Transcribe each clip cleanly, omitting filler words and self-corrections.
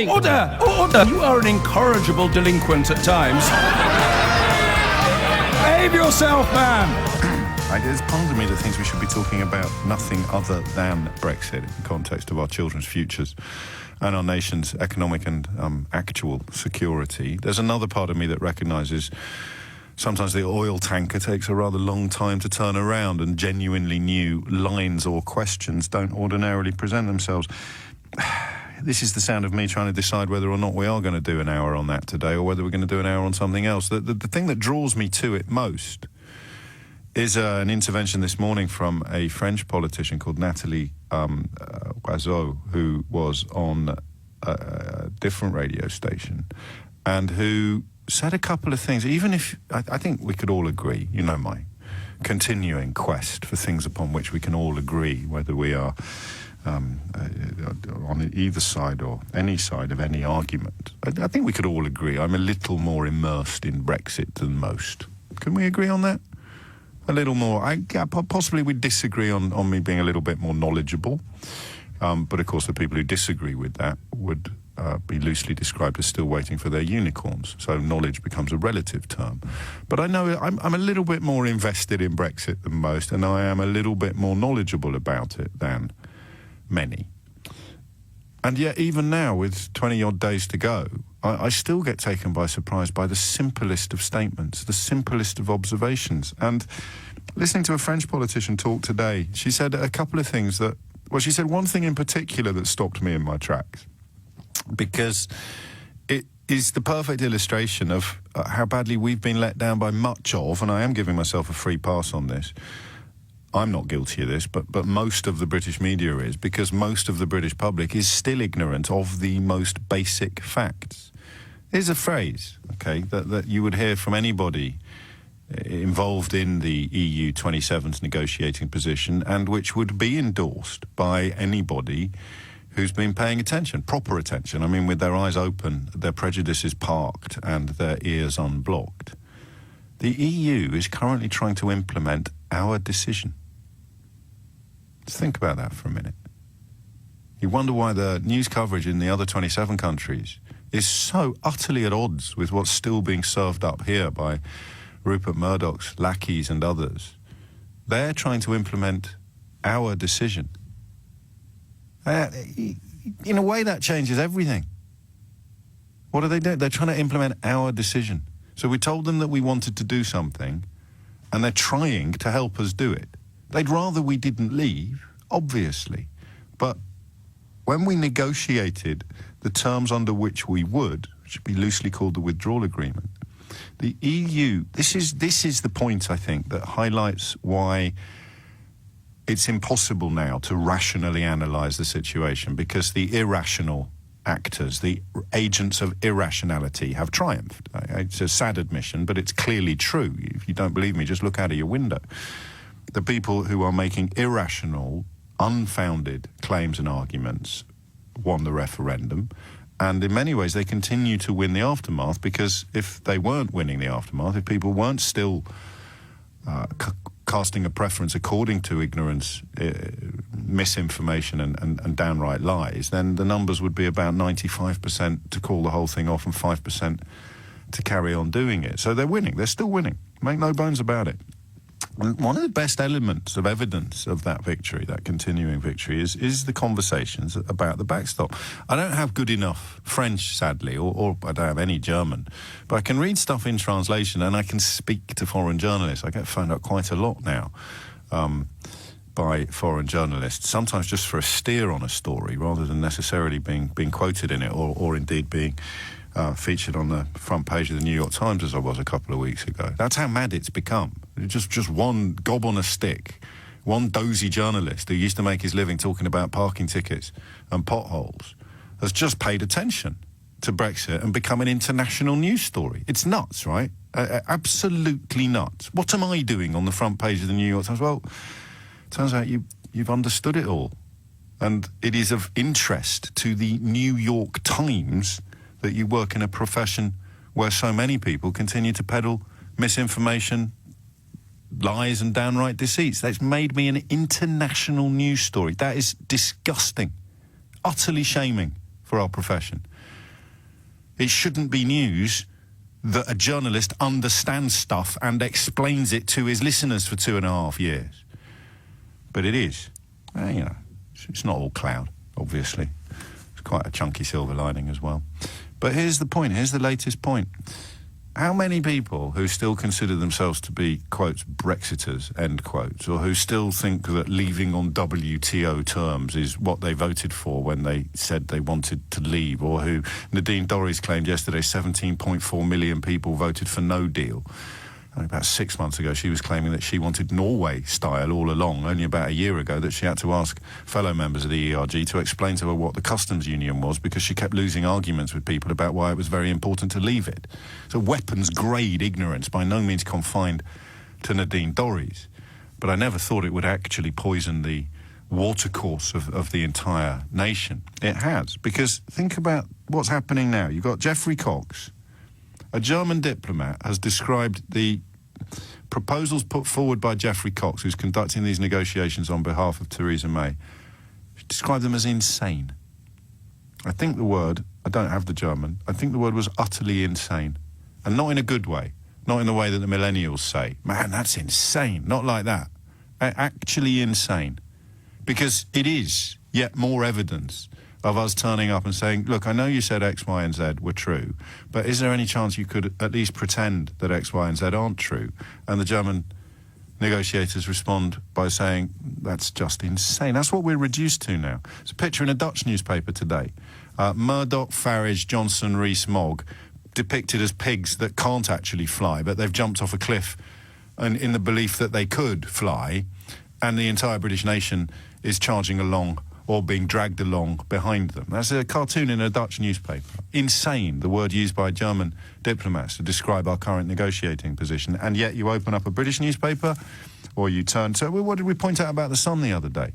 Order! Order! You are an incorrigible delinquent at times. Behave yourself, man! There's part of me that thinks we should be talking about nothing other than Brexit in the context of our children's futures and our nation's economic and actual security. There's another part of me that recognises sometimes the oil tanker takes a rather long time to turn around, and genuinely new lines or questions don't ordinarily present themselves. This is the sound of me trying to decide whether or not we are going to do an hour on that today, or whether we're going to do an hour on something else. The thing that draws me to it most is an intervention this morning from a French politician called Nathalie Loiseau, who was on a different radio station and who said a couple of things. Even if I think we could all agree, you know, my continuing quest for things upon which we can all agree, whether we are on either side or any side of any argument. I think we could all agree I'm a little more immersed in Brexit than most. Can we agree on that? A little more. Possibly we disagree on me being a little bit more knowledgeable. But of course the people who disagree with that would be loosely described as still waiting for their unicorns. So knowledge becomes a relative term. But I know I'm a little bit more invested in Brexit than most, and I am a little bit more knowledgeable about it than many. And yet even now, with 20-odd days to go, I still get taken by surprise by the simplest of statements, the simplest of observations. And listening to a French politician talk today, she said a couple of things that... Well, she said one thing in particular that stopped me in my tracks, because it is the perfect illustration of how badly we've been let down by much of, and I am giving myself a free pass on this, I'm not guilty of this, but most of the British media is, because most of the British public is still ignorant of the most basic facts. Here's a phrase, okay, that you would hear from anybody involved in the EU 27's negotiating position, and which would be endorsed by anybody who's been paying attention, proper attention. I mean, with their eyes open, their prejudices parked, and their ears unblocked. The EU is currently trying to implement our decision. Just think about that for a minute. You wonder why the news coverage in the other 27 countries is so utterly at odds with what's still being served up here by Rupert Murdoch's lackeys and others. They're trying to implement our decision. In a way, that changes everything. What do? They're trying to implement our decision. So we told them that we wanted to do something, and they're trying to help us do it. They'd rather we didn't leave, obviously. But when we negotiated the terms under which we would, which should be loosely called the withdrawal agreement, the EU, this is the point, I think, that highlights why it's impossible now to rationally analyse the situation, because the irrational actors, the agents of irrationality, have triumphed. It's a sad admission, but it's clearly true. If you don't believe me, just look out of your window. The people who are making irrational, unfounded claims and arguments won the referendum, and in many ways they continue to win the aftermath, because if they weren't winning the aftermath, if people weren't still casting a preference according to ignorance, misinformation and downright lies, then the numbers would be about 95% to call the whole thing off and 5% to carry on doing it. So they're winning. They're still winning. Make no bones about it. And one of the best elements of evidence of that victory, that continuing victory, is the conversations about the backstop. I don't have good enough French, sadly, or I don't have any German, but I can read stuff in translation, and I can speak to foreign journalists. I get phoned up quite a lot now by foreign journalists, sometimes just for a steer on a story rather than necessarily being quoted in it, or indeed being featured on the front page of the New York Times, as I was a couple of weeks ago. That's how mad it's become. Just one gob on a stick, one dozy journalist who used to make his living talking about parking tickets and potholes has just paid attention to Brexit and become an international news story. It's nuts, right? Absolutely nuts. What am I doing on the front page of the New York Times? Well, it turns out you've understood it all. And it is of interest to the New York Times that you work in a profession where so many people continue to peddle misinformation, lies and downright deceits. That's made me an international news story. That is disgusting, utterly shaming for our profession. It shouldn't be news that a journalist understands stuff and explains it to his listeners for 2.5 years. But it is. You know, it's not all cloud, obviously. It's quite a chunky silver lining as well. But here's the point. Here's the latest point. How many people who still consider themselves to be, quotes, Brexiters, end quotes, or who still think that leaving on WTO terms is what they voted for when they said they wanted to leave, or who Nadine Dorries claimed yesterday 17.4 million people voted for no deal. About 6 months ago, she was claiming that she wanted Norway style all along. Only about a year ago that she had to ask fellow members of the ERG to explain to her what the customs union was, because she kept losing arguments with people about why it was very important to leave it. So weapons-grade ignorance, by no means confined to Nadine Dorries. But I never thought it would actually poison the watercourse of the entire nation. It has, because think about what's happening now. You've got Geoffrey Cox. A German diplomat has described the proposals put forward by Geoffrey Cox, who's conducting these negotiations on behalf of Theresa May. She described them as insane. I think the word, I don't have the German, I think the word was utterly insane. And not in a good way. Not in the way that the millennials say, man, that's insane. Not like that. Actually insane. Because it is yet more evidence of us turning up and saying, look, I know you said X, Y, and Z were true, but is there any chance you could at least pretend that X, Y, and Z aren't true? And the German negotiators respond by saying, that's just insane. That's what we're reduced to now. It's a picture in a Dutch newspaper today. Murdoch, Farage, Johnson, Rees-Mogg, depicted as pigs that can't actually fly, but they've jumped off a cliff and in the belief that they could fly, and the entire British nation is charging along or being dragged along behind them. That's a cartoon in a Dutch newspaper. Insane, the word used by German diplomats to describe our current negotiating position. And yet you open up a British newspaper, or you turn to... What did we point out about The Sun the other day?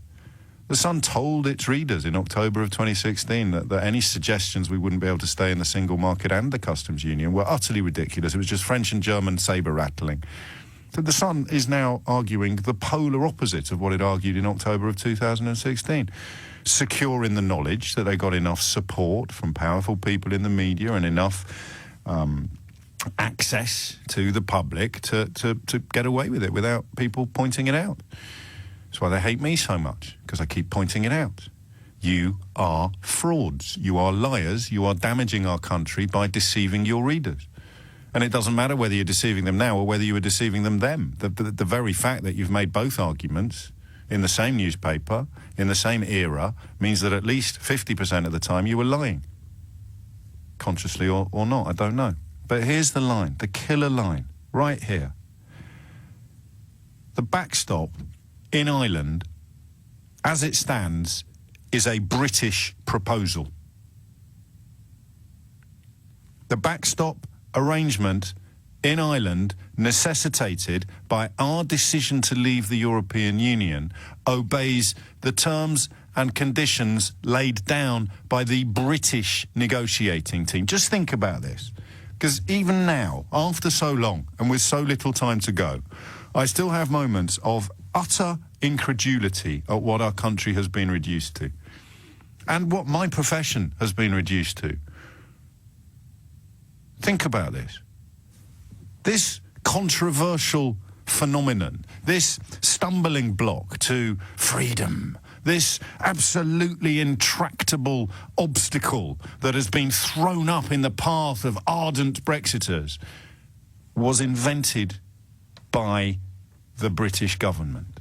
The Sun told its readers in October of 2016 that any suggestions we wouldn't be able to stay in the single market and the customs union were utterly ridiculous. It was just French and German sabre-rattling. So the Sun is now arguing the polar opposite of what it argued in October of 2016. Secure in the knowledge that they got enough support from powerful people in the media and enough access to the public to get away with it without people pointing it out. That's why they hate me so much, because I keep pointing it out. You are frauds. You are liars. You are damaging our country by deceiving your readers. And it doesn't matter whether you're deceiving them now or whether you were deceiving them then. The very fact that you've made both arguments in the same newspaper, in the same era, means that at least 50% of the time you were lying. Consciously or not, I don't know. But here's the line, the killer line, right here. The backstop in Ireland, as it stands, is a British proposal. The backstop arrangement in Ireland, necessitated by our decision to leave the European Union, obeys the terms and conditions laid down by the British negotiating team. Just think about this, because even now, after so long and with so little time to go, I still have moments of utter incredulity at what our country has been reduced to and what my profession has been reduced to. Think about this. This controversial phenomenon, this stumbling block to freedom, this absolutely intractable obstacle that has been thrown up in the path of ardent Brexiters, was invented by the British government.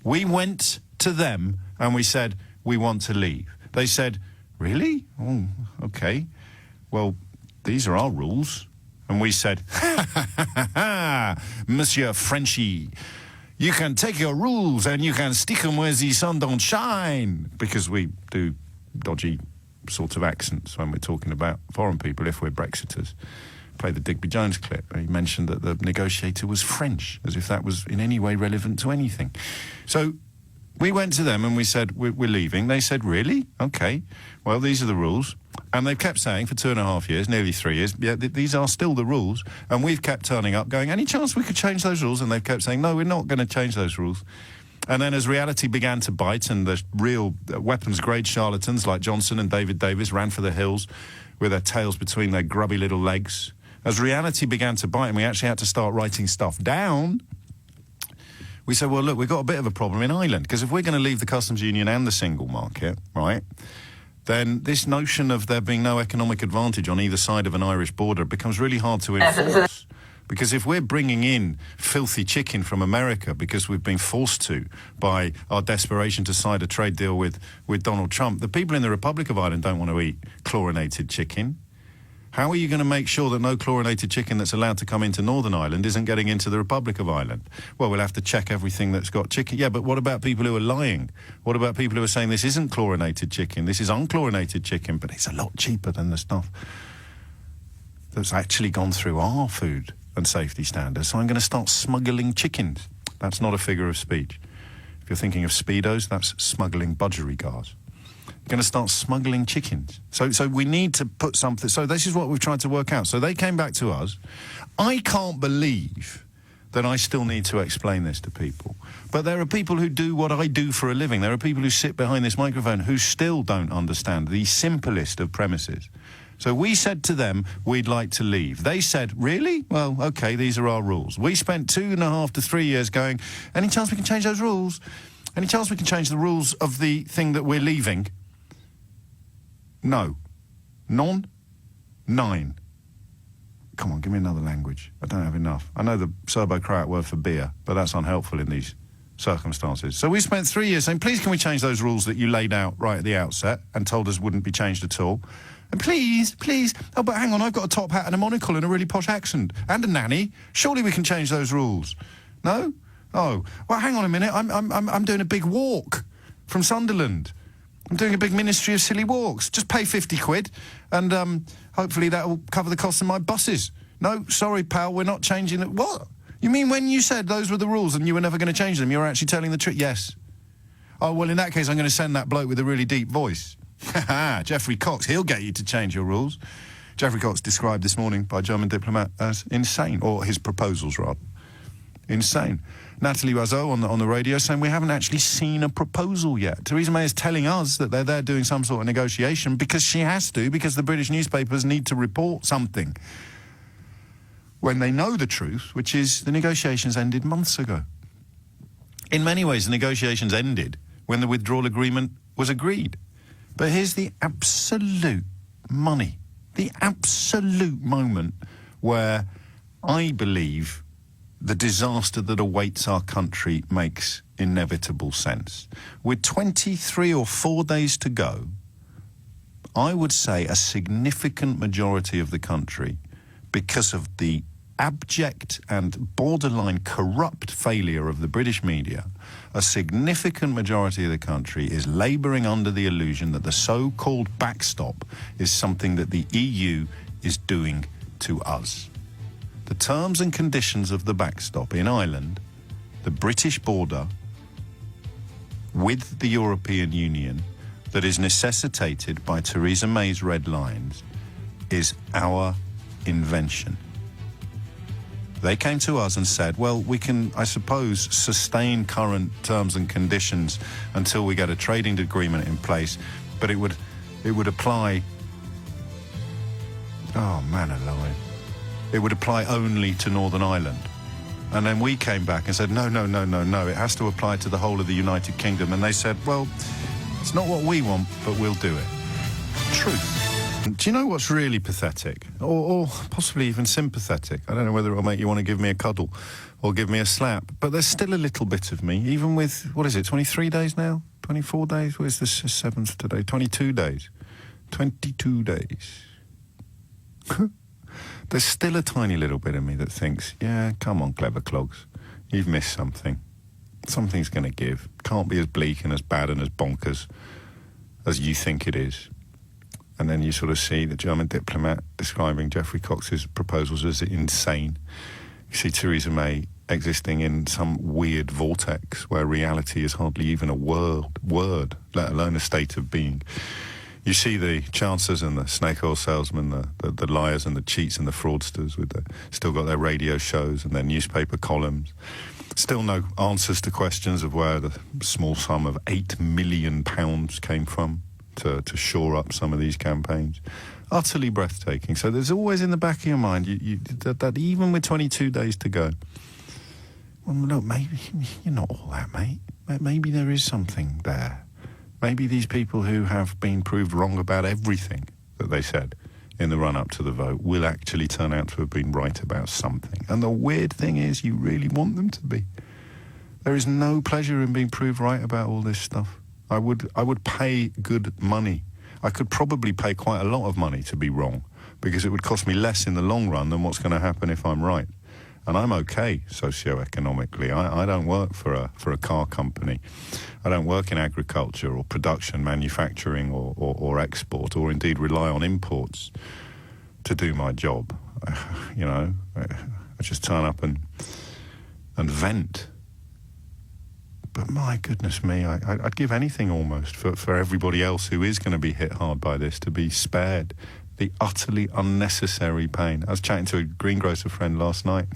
We went to them and we said, we want to leave. They said, really? Oh, okay. Well, these are our rules. And we said, ha, ha, ha, ha, Monsieur Frenchy, you can take your rules and you can stick them where the sun don't shine. Because we do dodgy sorts of accents when we're talking about foreign people, if we're Brexiters. Play the Digby Jones clip. He mentioned that the negotiator was French, as if that was in any way relevant to anything. So we went to them and we said, we're leaving. They said, really? Okay. Well, these are the rules. And they've kept saying for 2.5 years, nearly 3 years, yeah, these are still the rules. And we've kept turning up going, any chance we could change those rules? And they've kept saying, no, we're not going to change those rules. And then as reality began to bite and the real weapons-grade charlatans like Johnson and David Davis ran for the hills with their tails between their grubby little legs, as reality began to bite and we actually had to start writing stuff down, we said, well, look, we've got a bit of a problem in Ireland, because if we're going to leave the customs union and the single market, right, then this notion of there being no economic advantage on either side of an Irish border becomes really hard to enforce. Because if we're bringing in filthy chicken from America because we've been forced to by our desperation to sign a trade deal with Donald Trump, the people in the Republic of Ireland don't want to eat chlorinated chicken. How are you going to make sure that no chlorinated chicken that's allowed to come into Northern Ireland isn't getting into the Republic of Ireland? Well, we'll have to check everything that's got chicken. Yeah, but what about people who are lying? What about people who are saying this isn't chlorinated chicken, this is unchlorinated chicken, but it's a lot cheaper than the stuff that's actually gone through our food and safety standards, so I'm going to start smuggling chickens. That's not a figure of speech. If you're thinking of Speedos, that's smuggling budgerigars. You're going to start smuggling chickens. So we need to put something... So this is what we've tried to work out. So they came back to us. I can't believe that I still need to explain this to people. But there are people who do what I do for a living. There are people who sit behind this microphone who still don't understand the simplest of premises. So we said to them, we'd like to leave. They said, really? Well, OK, these are our rules. We spent 2.5 to 3 years going, any chance we can change those rules? Any chance we can change the rules of the thing that we're leaving? No. None? 9. Come on, give me another language. I don't have enough. I know the Serbo-Croat word for beer, but that's unhelpful in these circumstances. So we spent 3 years saying, please can we change those rules that you laid out right at the outset and told us wouldn't be changed at all? And please, oh, but hang on, I've got a top hat and a monocle and a really posh accent and a nanny. Surely we can change those rules. No? Oh, well, hang on a minute. I'm doing a big walk from Sunderland. I'm doing a big ministry of silly walks. Just pay 50 quid and hopefully that will cover the cost of my buses. No, sorry, pal, we're not changing it. What? You mean when you said those were the rules and you were never going to change them, you were actually telling the truth? Yes. Oh, well, in that case, I'm going to send that bloke with a really deep voice. Geoffrey Cox, he'll get you to change your rules. Geoffrey Cox described this morning by a German diplomat as insane, or his proposals, rather. Insane. Nathalie Loiseau on the radio saying we haven't actually seen a proposal yet. Theresa May is telling us that they're there doing some sort of negotiation because she has to, because the British newspapers need to report something. When they know the truth, which is the negotiations ended months ago. In many ways, the negotiations ended when the withdrawal agreement was agreed. But here's the absolute money, the absolute moment where I believe the disaster that awaits our country makes inevitable sense. With 23 or 4 days to go, I would say a significant majority of the country, because of the abject and borderline corrupt failure of the British media, a significant majority of the country is labouring under the illusion that the so-called backstop is something that the EU is doing to us. The terms and conditions of the backstop in Ireland, the British border with the European Union that is necessitated by Theresa May's red lines, is our invention. They came to us and said, well, we can, I suppose, sustain current terms and conditions until we get a trading agreement in place, but it would apply... Oh, man alive. It would apply only to Northern Ireland. And then we came back and said, no, it has to apply to the whole of the United Kingdom. And they said, well, it's not what we want, but we'll do it. Truth. Do you know what's really pathetic? Or possibly even sympathetic? I don't know whether it'll make you want to give me a cuddle or give me a slap. But there's still a little bit of me, even with, what is it, 23 days now? 24 days? Where's the 7th today? 22 days. 22 days. There's still a tiny little bit of me that thinks, yeah, come on, clever clogs. You've missed something. Something's going to give. Can't be as bleak and as bad and as bonkers as you think it is. And then you sort of see the German diplomat describing Geoffrey Cox's proposals as insane. You see Theresa May existing in some weird vortex where reality is hardly even a word, let alone a state of being. You see the chancers and the snake oil salesmen, the liars and the cheats and the fraudsters still got their radio shows and their newspaper columns. Still no answers to questions of where the small sum of £8 million came from to shore up some of these campaigns. Utterly breathtaking. So there's always in the back of your mind that even with 22 days to go, well, look, maybe you're not all that, mate. Maybe there is something there. Maybe these people who have been proved wrong about everything that they said in the run-up to the vote will actually turn out to have been right about something. And the weird thing is, you really want them to be. There is no pleasure in being proved right about all this stuff. I would pay good money. I could probably pay quite a lot of money to be wrong, because it would cost me less in the long run than what's going to happen if I'm right. And I'm okay socioeconomically. I don't work for a car company. I don't work in agriculture or production, manufacturing or export, or indeed rely on imports to do my job. You know, I just turn up and vent. But my goodness me, I'd give anything almost for everybody else who is going to be hit hard by this to be spared the utterly unnecessary pain. I was chatting to a greengrocer friend last night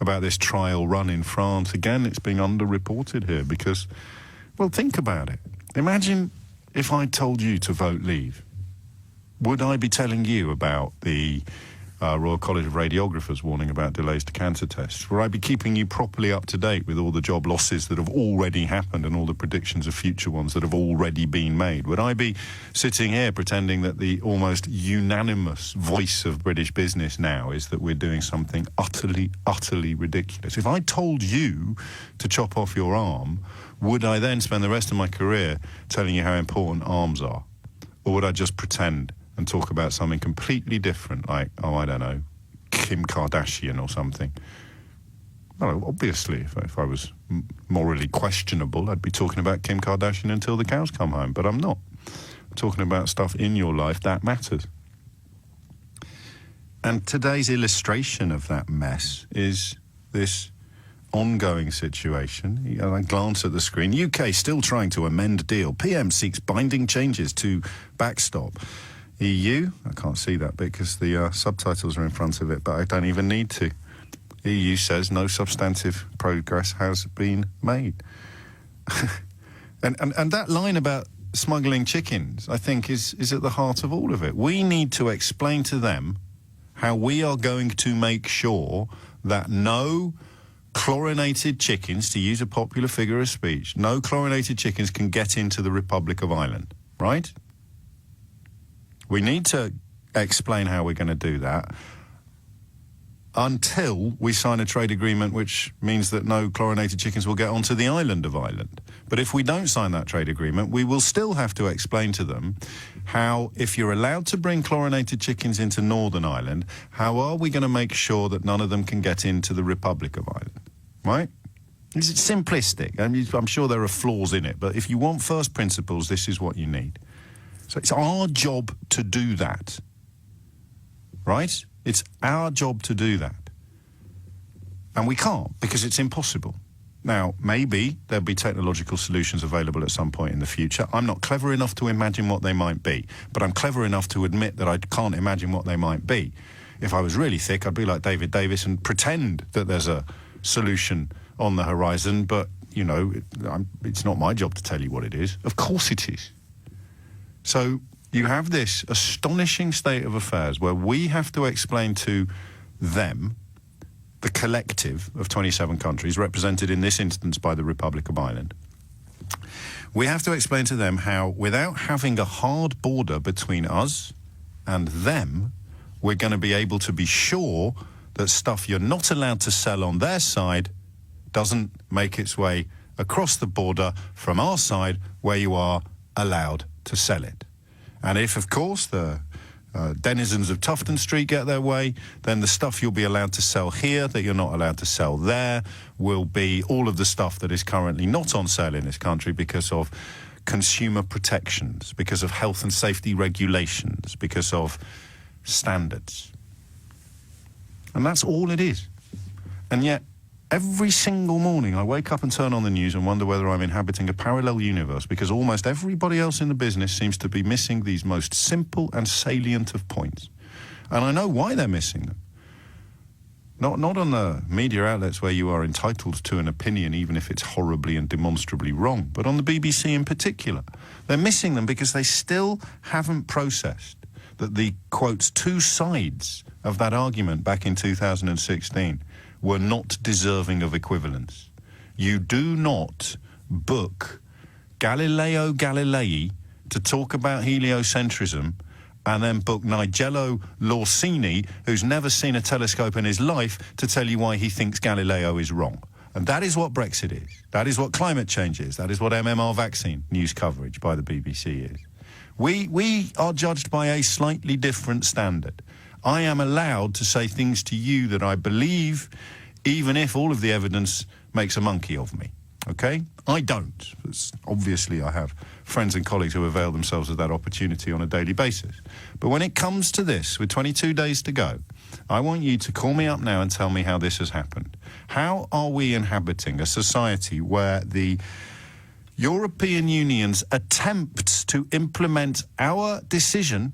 about this trial run in France. Again, it's being underreported here because, well, think about it. Imagine if I told you to vote Leave. Would I be telling you about the Royal College of Radiographers warning about delays to cancer tests? Would I be keeping you properly up to date with all the job losses that have already happened and all the predictions of future ones that have already been made? Would I be sitting here pretending that the almost unanimous voice of British business now is that we're doing something utterly, utterly ridiculous? If I told you to chop off your arm, would I then spend the rest of my career telling you how important arms are? Or would I just pretend and talk about something completely different, like, oh, I don't know, Kim Kardashian or something? Well, obviously, if I was morally questionable, I'd be talking about Kim Kardashian until the cows come home, but I'm not. I'm talking about stuff in your life that matters. And today's illustration of that mess is this ongoing situation. I glance at the screen. UK still trying to amend deal. PM seeks binding changes to backstop. EU, I can't see that bit because the subtitles are in front of it, but I don't even need to. EU says no substantive progress has been made. and that line about smuggling chickens, I think, is at the heart of all of it. We need to explain to them how we are going to make sure that no chlorinated chickens, to use a popular figure of speech, no chlorinated chickens can get into the Republic of Ireland, right? We need to explain how we're going to do that until we sign a trade agreement which means that no chlorinated chickens will get onto the island of Ireland. But if we don't sign that trade agreement, we will still have to explain to them how, if you're allowed to bring chlorinated chickens into Northern Ireland, how are we going to make sure that none of them can get into the Republic of Ireland, right? It's simplistic. I mean, I'm sure there are flaws in it, but if you want first principles, this is what you need. So it's our job to do that, right? It's our job to do that. And we can't, because it's impossible. Now, maybe there'll be technological solutions available at some point in the future. I'm not clever enough to imagine what they might be, but I'm clever enough to admit that I can't imagine what they might be. If I was really thick, I'd be like David Davis and pretend that there's a solution on the horizon, but, you know, it's not my job to tell you what it is. Of course it is. So you have this astonishing state of affairs where we have to explain to them, the collective of 27 countries, represented in this instance by the Republic of Ireland, we have to explain to them how, without having a hard border between us and them, we're going to be able to be sure that stuff you're not allowed to sell on their side doesn't make its way across the border from our side where you are allowed to sell it. And if, of course, the denizens of Tufton Street get their way, then the stuff you'll be allowed to sell here that you're not allowed to sell there will be all of the stuff that is currently not on sale in this country because of consumer protections, because of health and safety regulations, because of standards. And that's all it is. And yet, Every single morning I wake up and turn on the news and wonder whether I'm inhabiting a parallel universe, because almost everybody else in the business seems to be missing these most simple and salient of points. And I know why they're missing them. Not on the media outlets where you are entitled to an opinion, even if it's horribly and demonstrably wrong, but on the BBC in particular. They're missing them because they still haven't processed that the, quotes, two sides of that argument back in 2016 were not deserving of equivalence. You do not book Galileo Galilei to talk about heliocentrism and then book Nigelo Lorsini, who's never seen a telescope in his life, to tell you why he thinks Galileo is wrong. And that is what Brexit is. That is what climate change is. That is what MMR vaccine news coverage by the BBC is. We are judged by a slightly different standard. I am allowed to say things to you that I believe, even if all of the evidence makes a monkey of me. Okay? I don't. Obviously, I have friends and colleagues who avail themselves of that opportunity on a daily basis. But when it comes to this, with 22 days to go, I want you to call me up now and tell me how this has happened. How are we inhabiting a society where the European Union's attempts to implement our decision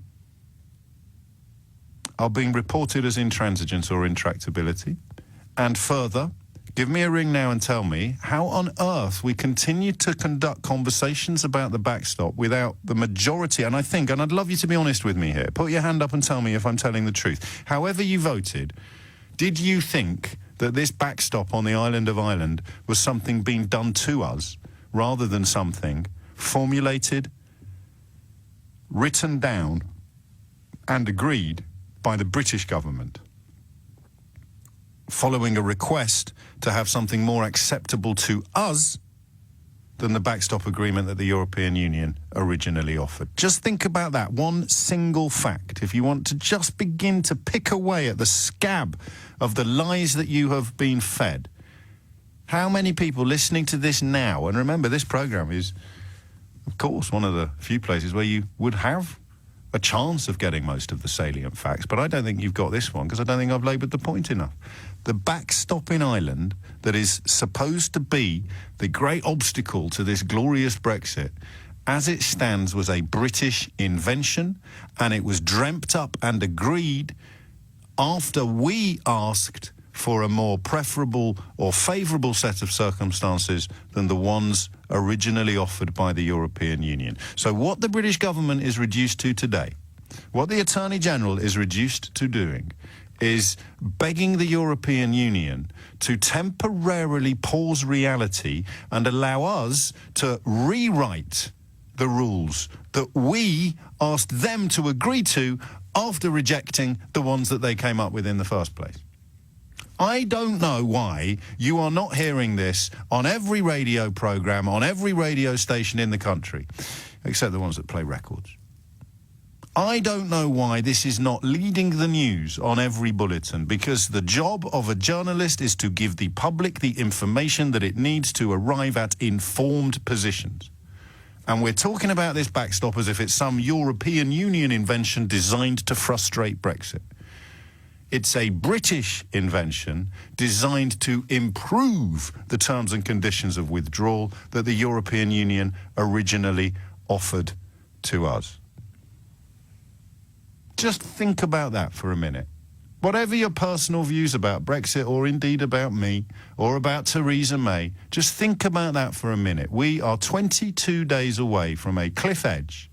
are being reported as intransigence or intractability? And further, give me a ring now and tell me how on earth we continue to conduct conversations about the backstop without the majority, and I'd love you to be honest with me here. Put your hand up and tell me if I'm telling the truth. However you voted, did you think that this backstop on the island of Ireland was something being done to us rather than something formulated, written down, and agreed by the British government, following a request to have something more acceptable to us than the backstop agreement that the European Union originally offered? Just think about that one single fact. If you want to just begin to pick away at the scab of the lies that you have been fed, how many people listening to this now, and remember this programme is, of course, one of the few places where you would have a chance of getting most of the salient facts, but I don't think you've got this one because I don't think I've laboured the point enough. The backstop in Ireland that is supposed to be the great obstacle to this glorious Brexit, as it stands, was a British invention, and it was dreamt up and agreed after we asked for a more preferable or favourable set of circumstances than the ones originally offered by the European Union. So what the British government is reduced to today, what the Attorney General is reduced to doing, is begging the European Union to temporarily pause reality and allow us to rewrite the rules that we asked them to agree to after rejecting the ones that they came up with in the first place. I don't know why you are not hearing this on every radio programme, on every radio station in the country, except the ones that play records. I don't know why this is not leading the news on every bulletin, because the job of a journalist is to give the public the information that it needs to arrive at informed positions. And we're talking about this backstop as if it's some European Union invention designed to frustrate Brexit. It's a British invention designed to improve the terms and conditions of withdrawal that the European Union originally offered to us. Just think about that for a minute. Whatever your personal views about Brexit, or indeed about me, or about Theresa May, just think about that for a minute. We are 22 days away from a cliff edge,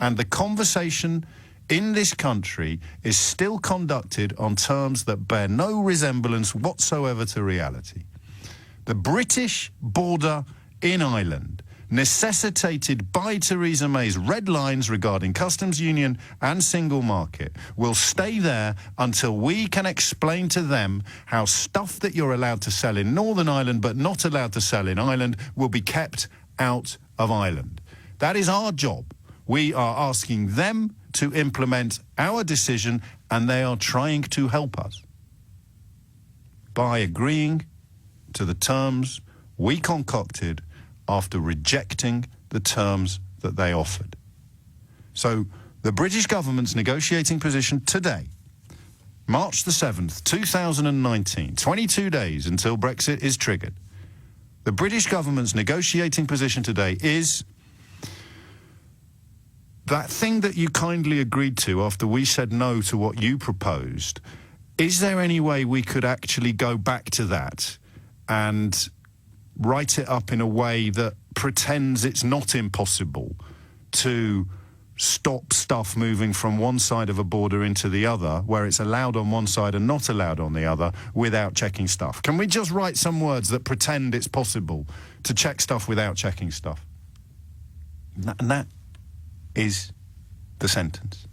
and the conversation in this country is still conducted on terms that bear no resemblance whatsoever to reality. The British border in Ireland, necessitated by Theresa May's red lines regarding customs union and single market, will stay there until we can explain to them how stuff that you're allowed to sell in Northern Ireland but not allowed to sell in Ireland will be kept out of Ireland. That is our job. We are asking them to implement our decision, and they are trying to help us by agreeing to the terms we concocted after rejecting the terms that they offered. So the British government's negotiating position today March the 7th, 2019, 22 days until Brexit is triggered. The British government's negotiating position today is that thing that you kindly agreed to after we said no to what you proposed. Is there any way we could actually go back to that and write it up in a way that pretends it's not impossible to stop stuff moving from one side of a border into the other, where it's allowed on one side and not allowed on the other, without checking stuff? Can we just write some words that pretend it's possible to check stuff without checking stuff? And that is the sentence.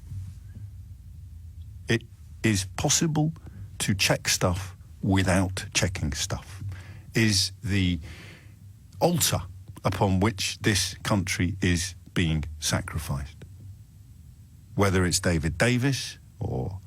It is possible to check stuff without checking stuff, is the altar upon which this country is being sacrificed. Whether it's David Davis or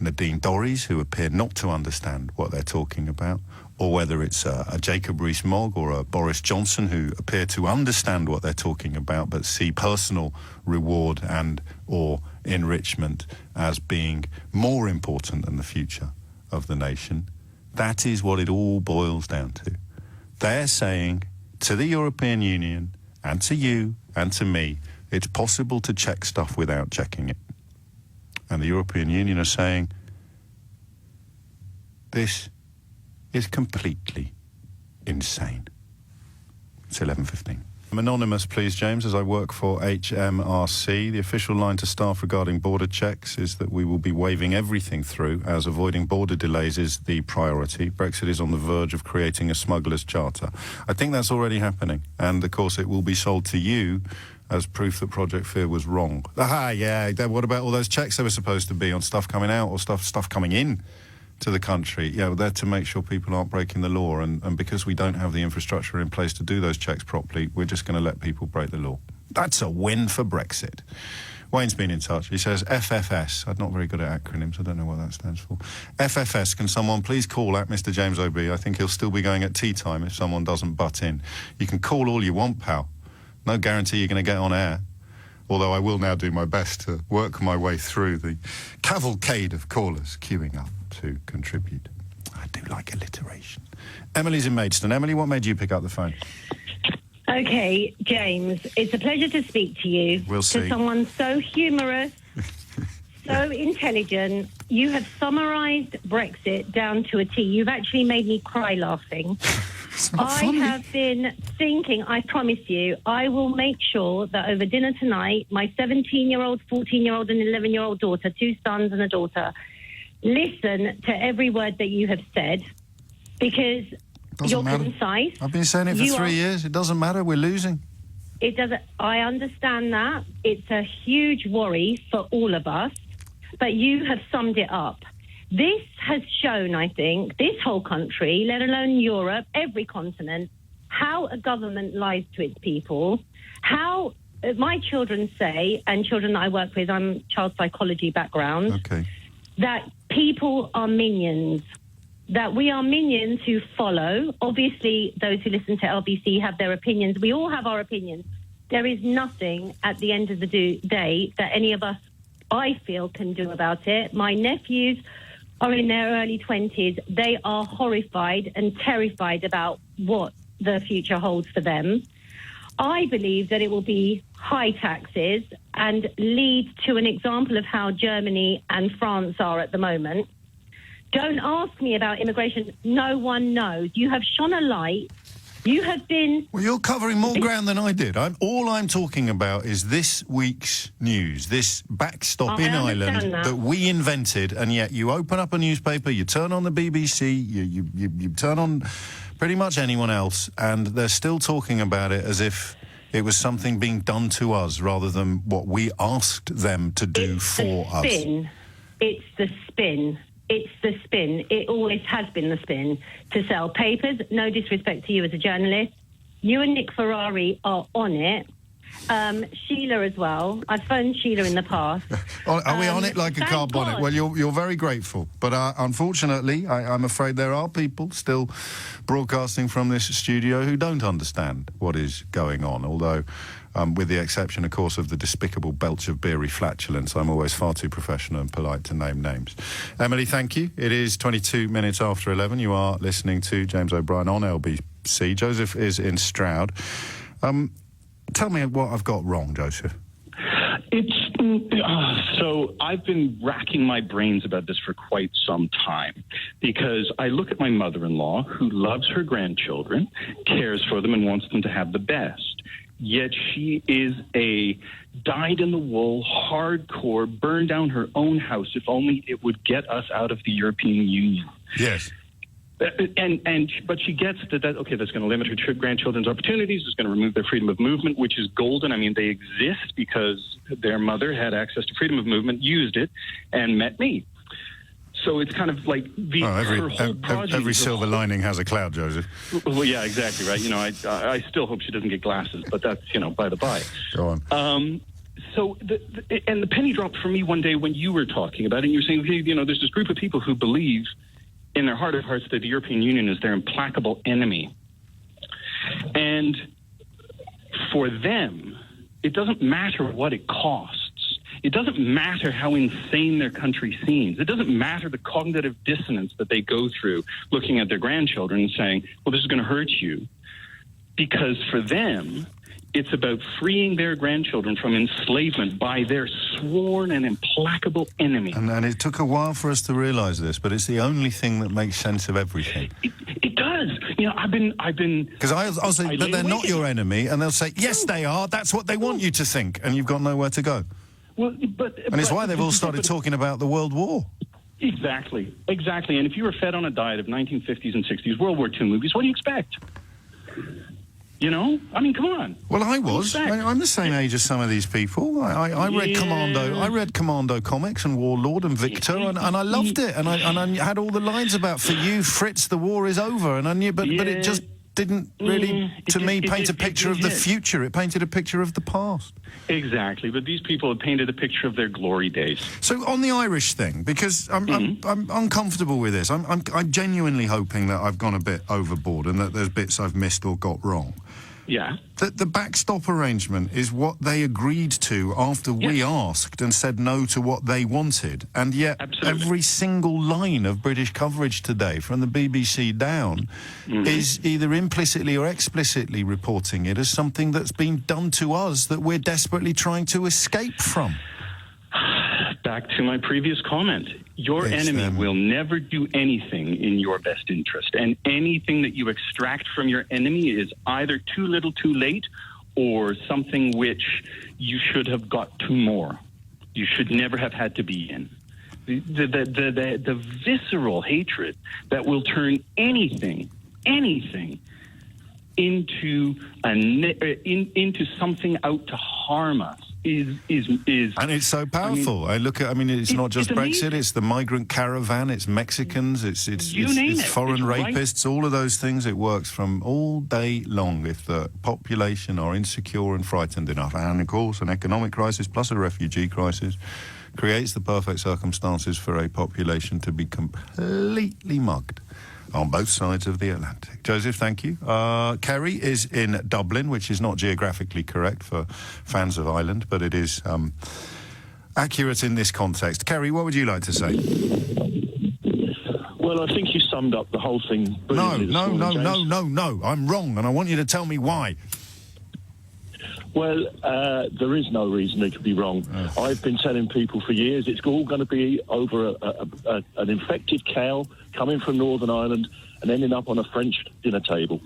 Nadine Dorries, who appear not to understand what they're talking about, or whether it's a Jacob Rees-Mogg or a Boris Johnson, who appear to understand what they're talking about but see personal reward and or enrichment as being more important than the future of the nation. That is what it all boils down to. They're saying to the European Union and to you and to me, it's possible to check stuff without checking it. And the European Union are saying, this is completely insane. It's 11:15. I'm anonymous, please, James, as I work for HMRC. The official line to staff regarding border checks is that we will be waving everything through, as avoiding border delays is the priority. Brexit is on the verge of creating a smuggler's charter. I think that's already happening, and of course it will be sold to you as proof that Project Fear was wrong. Yeah, what about all those checks they were supposed to be on stuff coming out or stuff coming in to the country? Yeah, they're to make sure people aren't breaking the law, and because we don't have the infrastructure in place to do those checks properly, we're just going to let people break the law. That's a win for Brexit. Wayne's been in touch. He says, FFS. I'm not very good at acronyms. I don't know what that stands for. FFS, can someone please call at Mr. James O.B.? I think he'll still be going at tea time if someone doesn't butt in. You can call all you want, pal. No guarantee you're going to get on air. Although I will now do my best to work my way through the cavalcade of callers queuing up to contribute. I do like alliteration. Emily's in Maidstone. Emily, what made you pick up the phone? Okay, James, it's a pleasure to speak to you. We'll see. To someone so humorous, so intelligent. You have summarised Brexit down to a T. You've actually made me cry laughing. I have been thinking, I promise you, I will make sure that over dinner tonight, my 17-year-old, 14-year-old and 11-year-old daughter, 2 sons and a daughter, listen to every word that you have said, because you're concise. I've been saying it for 3 years. It doesn't matter. We're losing. It doesn't. I understand that. It's a huge worry for all of us, but you have summed it up. This has shown, I think, this whole country, let alone Europe, every continent, how a government lies to its people, how my children say, and children that I work with, I'm child psychology background, okay, that people are minions, that we are minions who follow. Obviously, those who listen to LBC have their opinions. We all have our opinions. There is nothing at the end of the day that any of us, I feel, can do about it. My nephews are in their early 20s. They are horrified and terrified about what the future holds for them. I believe that it will be high taxes and lead to an example of how Germany and France are at the moment. Don't ask me about immigration. No one knows. You have shone a light. You have been... Well, you're covering more ground than I did. All I'm talking about is this week's news, this backstop in Ireland that we invented, and yet you open up a newspaper, you turn on the BBC, you turn on pretty much anyone else, and they're still talking about it as if it was something being done to us rather than what we asked them to do for us. It's the spin. It's the spin. It always has been the spin. To sell papers, no disrespect to you as a journalist. You and Nick Ferrari are on it. Sheila as well. I've phoned Sheila in the past. Are we on it like a car bonnet? God. Well, you're very grateful. But unfortunately, I'm afraid there are people still broadcasting from this studio who don't understand what is going on, although... with the exception, of course, of the despicable belch of beery flatulence, I'm always far too professional and polite to name names. Emily, thank you. It is 22 minutes after 11. You are listening to James O'Brien on LBC. Joseph is in Stroud. Tell me what I've got wrong, Joseph. So I've been racking my brains about this for quite some time, because I look at my mother-in-law, who loves her grandchildren, cares for them, and wants them to have the best. Yet she is a dyed-in-the-wool, hardcore, burn down her own house if only it would get us out of the European Union. Yes. But she gets that okay, that's going to limit her grandchildren's opportunities. It's going to remove their freedom of movement, which is golden. I mean, they exist because their mother had access to freedom of movement, used it, and met me. So it's kind of like every silver lining has a cloud, Joseph. Well, yeah, exactly, right. You know, I still hope she doesn't get glasses, but that's, by the by. Go on. So the penny dropped for me one day when you were talking about it, and you're saying, hey, there's this group of people who believe in their heart of hearts that the European Union is their implacable enemy. And for them, it doesn't matter what it costs. It doesn't matter how insane their country seems. It doesn't matter the cognitive dissonance that they go through looking at their grandchildren and saying, well, this is going to hurt you. Because for them, it's about freeing their grandchildren from enslavement by their sworn and implacable enemy. And it took a while for us to realize this, but it's the only thing that makes sense of everything. It does. I've been... Because I'll say, but they're not your enemy, and they'll say, yes, they are. That's what they want you to think, and you've got nowhere to go. Well, and it's why they've all started talking about the World War. Exactly. And if you were fed on a diet of 1950s and 60s World War II movies, what do you expect? I mean, come on. Well, I was. I'm the same age as some of these people. I read Commando. I read Commando comics and Warlord and Victor, and I loved it. And I had all the lines about, for you, Fritz, the war is over. And I knew, but it just didn't really, to me, paint a picture of the future. It painted a picture of the past. Exactly, but these people have painted a picture of their glory days. So on the Irish thing, because I'm uncomfortable with this, I'm genuinely hoping that I've gone a bit overboard and that there's bits I've missed or got wrong. Yeah. The backstop arrangement is what they agreed to after we asked and said no to what they wanted. And yet every single line of British coverage today, from the BBC down, is either implicitly or explicitly reporting it as something that's been done to us that we're desperately trying to escape from. Back to my previous comment. Your enemy will never do anything in your best interest. And anything that you extract from your enemy is either too little too late or something which you should have got to more. You should never have had to be in. The visceral hatred that will turn anything into into something out to harm us is and it's so powerful. It's not just Brexit, it's the migrant caravan, it's Mexicans, it's foreign rapists, all of those things. It works from all day long if the population are insecure and frightened enough. And of course an economic crisis plus a refugee crisis creates the perfect circumstances for a population to be completely mugged on both sides of the Atlantic. Joseph, thank you. Kerry is in Dublin, which is not geographically correct for fans of Ireland, but it is accurate in this context. Kerry, what would you like to say? Well, I think you summed up the whole thing brilliantly. No. I'm wrong, and I want you to tell me why. Well, there is no reason it could be wrong. I've been telling people for years it's all going to be over an infected cow coming from Northern Ireland and ending up on a French dinner table.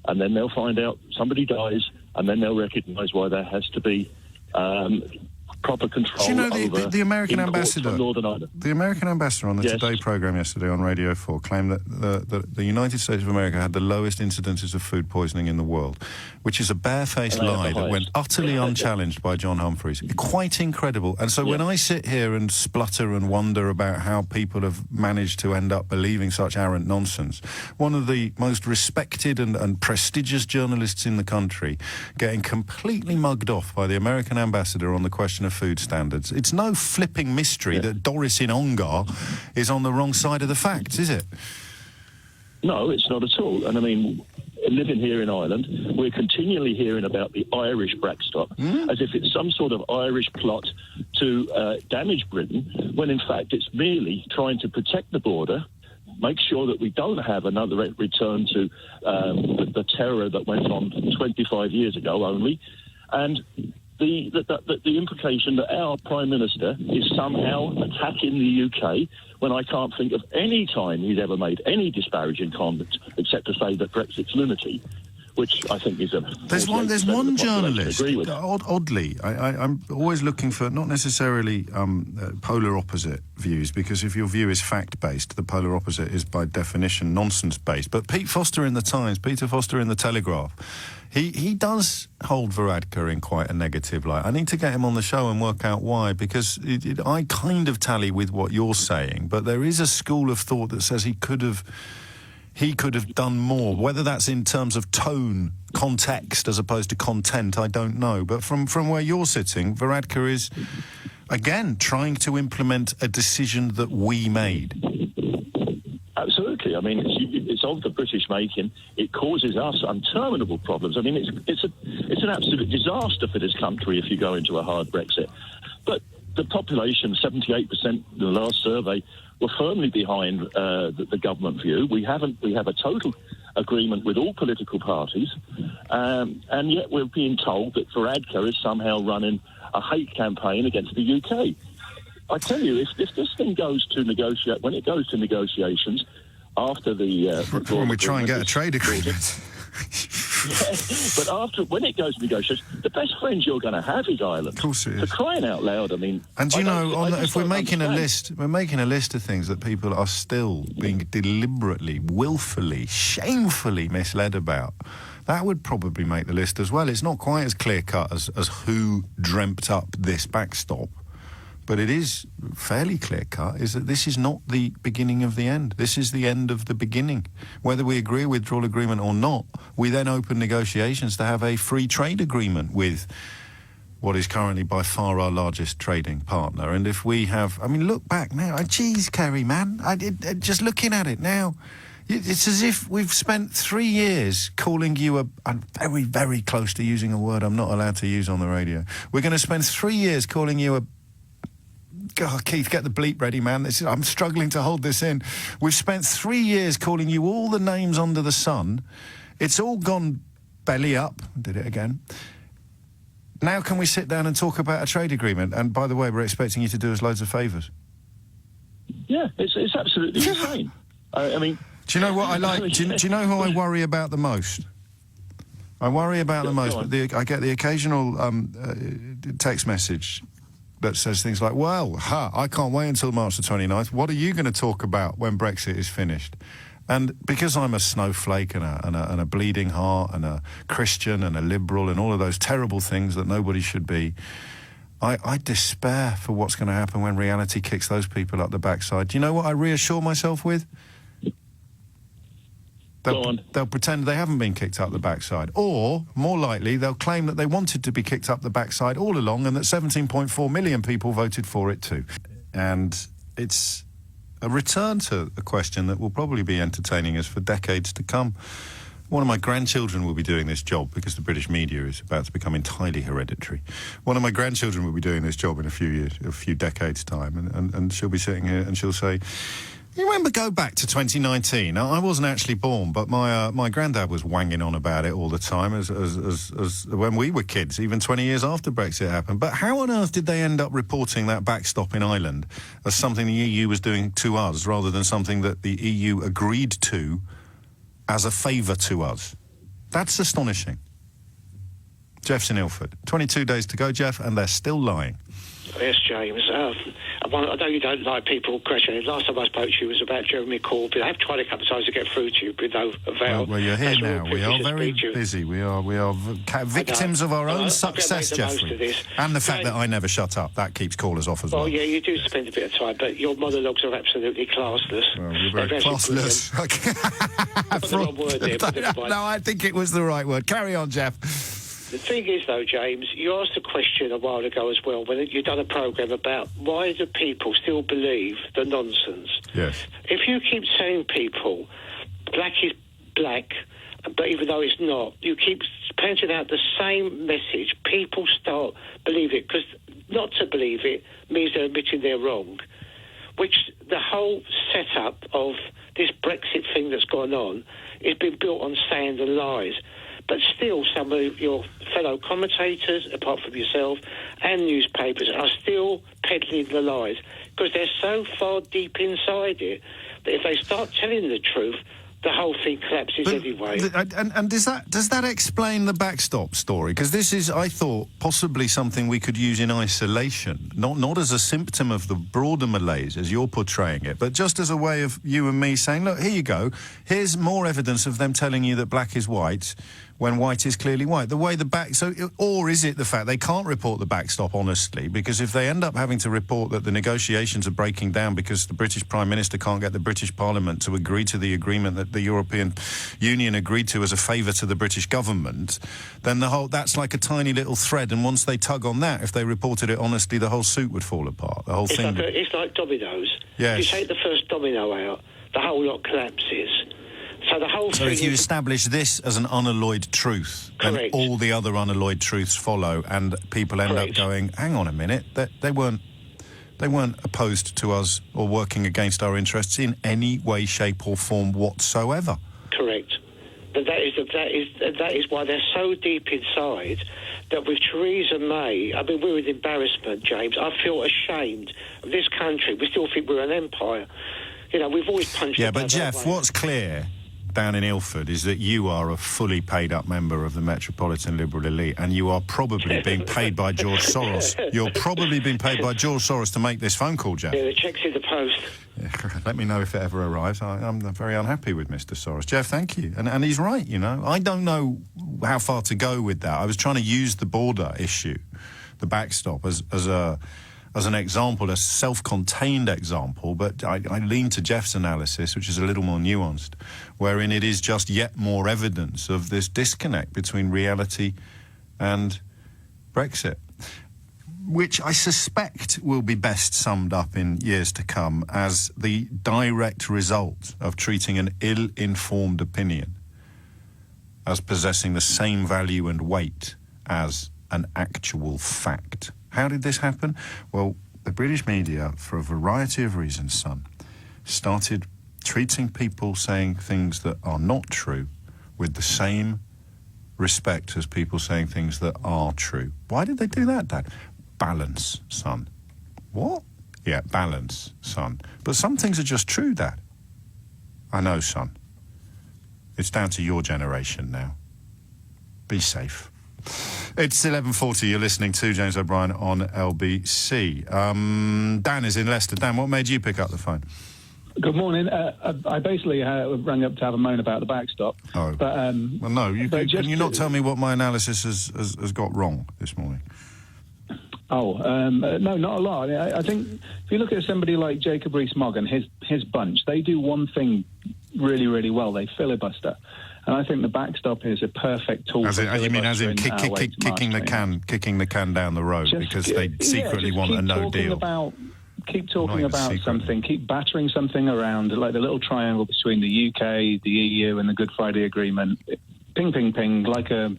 And then they'll find out somebody dies, and then they'll recognise why there has to be proper control Do you know over the American imports ambassador? from Northern Ireland. The American ambassador on the Yes. Today programme yesterday on Radio 4 claimed that the United States of America had the lowest incidences of food poisoning in the world, which is a barefaced And they have lie the that went highest. utterly unchallenged by John Humphreys. Quite incredible. And so when I sit here and splutter and wonder about how people have managed to end up believing such arrant nonsense, one of the most respected and prestigious journalists in the country getting completely mugged off by the American ambassador on the question of food standards. It's no flipping mystery that Doris in Ongar is on the wrong side of the facts, is it? No, it's not at all. And I mean, living here in Ireland, we're continually hearing about the Irish backstop as if it's some sort of Irish plot to damage Britain, when in fact it's merely trying to protect the border, make sure that we don't have another return to the terror that went on 25 years ago only, and the implication that our Prime Minister is somehow attacking the UK when I can't think of any time he's ever made any disparaging comment except to say that Brexit's lunacy, which I think is a... There's one journalist, agree with. oddly, I'm always looking for not necessarily polar opposite views, because if your view is fact-based, the polar opposite is by definition nonsense-based. But Peter Foster in the Telegraph, he does hold Varadkar in quite a negative light. I need to get him on the show and work out why, because I kind of tally with what you're saying, but there is a school of thought that says he could have done more. Whether that's in terms of tone, context, as opposed to content, I don't know. But from where you're sitting, Varadkar is, again, trying to implement a decision that we made. Absolutely. I mean, it's of the British making. It causes us interminable problems. I mean, it's an absolute disaster for this country if you go into a hard Brexit. But the population, 78% in the last survey, were firmly behind the government view. We have a total agreement with all political parties, and yet we're being told that Varadkar is somehow running a hate campaign against the UK. I tell you, if this thing goes to when it goes to negotiations after the when we try and get a trade agreement. But when it goes to negotiations, the best friends you're going to have is Ireland. Of course it is. For crying out loud, I mean... And if we're making a list, we're making a list of things that people are still being deliberately, willfully, shamefully misled about. That would probably make the list as well. It's not quite as clear-cut as who dreamt up this backstop. But it is fairly clear-cut, is that this is not the beginning of the end. This is the end of the beginning. Whether we agree with withdrawal agreement or not, we then open negotiations to have a free trade agreement with what is currently by far our largest trading partner. And if we have... I mean, look back now. Geez, Kerry, man. Just looking at it now, it's as if we've spent 3 years calling you I'm very, very close to using a word I'm not allowed to use on the radio. We're going to spend 3 years calling you a... God, Keith, get the bleep ready, man. I'm struggling to hold this in. We've spent 3 years calling you all the names under the sun. It's all gone belly up. Did it again. Now can we sit down and talk about a trade agreement? And by the way, we're expecting you to do us loads of favours. Yeah, it's absolutely insane. I mean... Do you know what I like? Do you know who I worry about the most? I worry about the most. I get the occasional text message that says things like, well, I can't wait until March the 29th. What are you going to talk about when Brexit is finished? And because I'm a snowflake and a bleeding heart and a Christian and a liberal and all of those terrible things that nobody should be, I despair for what's going to happen when reality kicks those people up the backside. Do you know what I reassure myself with? They'll pretend they haven't been kicked up the backside. Or, more likely, they'll claim that they wanted to be kicked up the backside all along and that 17.4 million people voted for it too. And it's a return to a question that will probably be entertaining us for decades to come. One of my grandchildren will be doing this job because the British media is about to become entirely hereditary. One of my grandchildren will be doing this job in a few decades' time, and she'll be sitting here and she'll say... You remember, go back to 2019. I wasn't actually born, but my granddad was wanging on about it all the time as when we were kids, even 20 years after Brexit happened. But how on earth did they end up reporting that backstop in Ireland as something the EU was doing to us rather than something that the EU agreed to as a favour to us? That's astonishing. Jeff's in Ilford. 22 days to go, Jeff, and they're still lying. Yes, James. I know you don't like people questioning. Last time I spoke to you was about Jeremy Corbyn. I have tried a couple of times to get through to you, but no avail. Well, you're here now. We are very busy. We are victims of our own success, Geoffrey. And the fact that I never shut up. That keeps callers off as well. Well, yeah, you do spend a bit of time, but your monologues are absolutely classless. Well, you're very classless. Put the wrong word there, but no, I think it was the right word. Carry on, Jeff. The thing is, though, James, you asked a question a while ago as well, when you've done a programme about why do people still believe the nonsense? Yes. If you keep telling people black is black, but even though it's not, you keep pointing out the same message, people start believing it, because not to believe it means they're admitting they're wrong, which the whole setup of this Brexit thing that's gone on has been built on sand and lies. But still, some of your fellow commentators, apart from yourself, and newspapers are still peddling the lies because they're so far deep inside it that if they start telling the truth, the whole thing collapses anyway. And does that explain the backstop story? Because this is, I thought, possibly something we could use in isolation, not as a symptom of the broader malaise as you're portraying it, but just as a way of you and me saying, look, here you go. Here's more evidence of them telling you that black is white when white is clearly white. The way or is it the fact they can't report the backstop honestly, because if they end up having to report that the negotiations are breaking down because the British Prime Minister can't get the British Parliament to agree to the agreement that the European Union agreed to as a favour to the British government, then that's like a tiny little thread, and once they tug on that, if they reported it honestly, the whole suit would fall apart. The whole thing. It's like dominoes. Yes. If you take the first domino out, the whole lot collapses. So the whole So thing if you establish this as an unalloyed truth, correct, then all the other unalloyed truths follow, and people end up going, hang on a minute, they weren't opposed to us or working against our interests in any way, shape or form whatsoever. Correct. But that is why they're so deep inside that with Theresa May, I mean, we're in embarrassment, James. I feel ashamed of this country. We still think we're an empire. You know, we've always punched. Yeah, but Jeff, what's clear down in Ilford is that you are a fully paid-up member of the Metropolitan Liberal elite, and you are probably being paid by George Soros. You're probably being paid by George Soros to make this phone call, Jeff. Yeah, the check's in the post. Yeah, let me know if it ever arrives. I'm very unhappy with Mr. Soros. Jeff, thank you. And he's right, you know. I don't know how far to go with that. I was trying to use the border issue, the backstop, as an example, a self-contained example, but I lean to Jeff's analysis, which is a little more nuanced, wherein it is just yet more evidence of this disconnect between reality and Brexit, which I suspect will be best summed up in years to come as the direct result of treating an ill-informed opinion as possessing the same value and weight as an actual fact. How did this happen? Well, the British media, for a variety of reasons, son, started treating people saying things that are not true with the same respect as people saying things that are true. Why did they do that, Dad? Balance, son. What? Yeah, balance, son. But some things are just true, Dad. I know, son. It's down to your generation now. Be safe. It's 11:40. You're listening to James O'Brien on LBC. Dan is in Leicester. Dan, what made you pick up the phone? Good morning. I basically rang up to have a moan about the backstop. Oh, but, well, no. Can you not tell me what my analysis has got wrong this morning? No, not a lot. I think if you look at somebody like Jacob Rees-Mogg and his bunch, they do one thing really, really well. They filibuster. And I think the backstop is a perfect tool. As in kicking the can down the road because they secretly want a no deal. Keep talking about something. Keep battering something around, like the little triangle between the UK, the EU, and the Good Friday Agreement. Ping, ping, ping, like a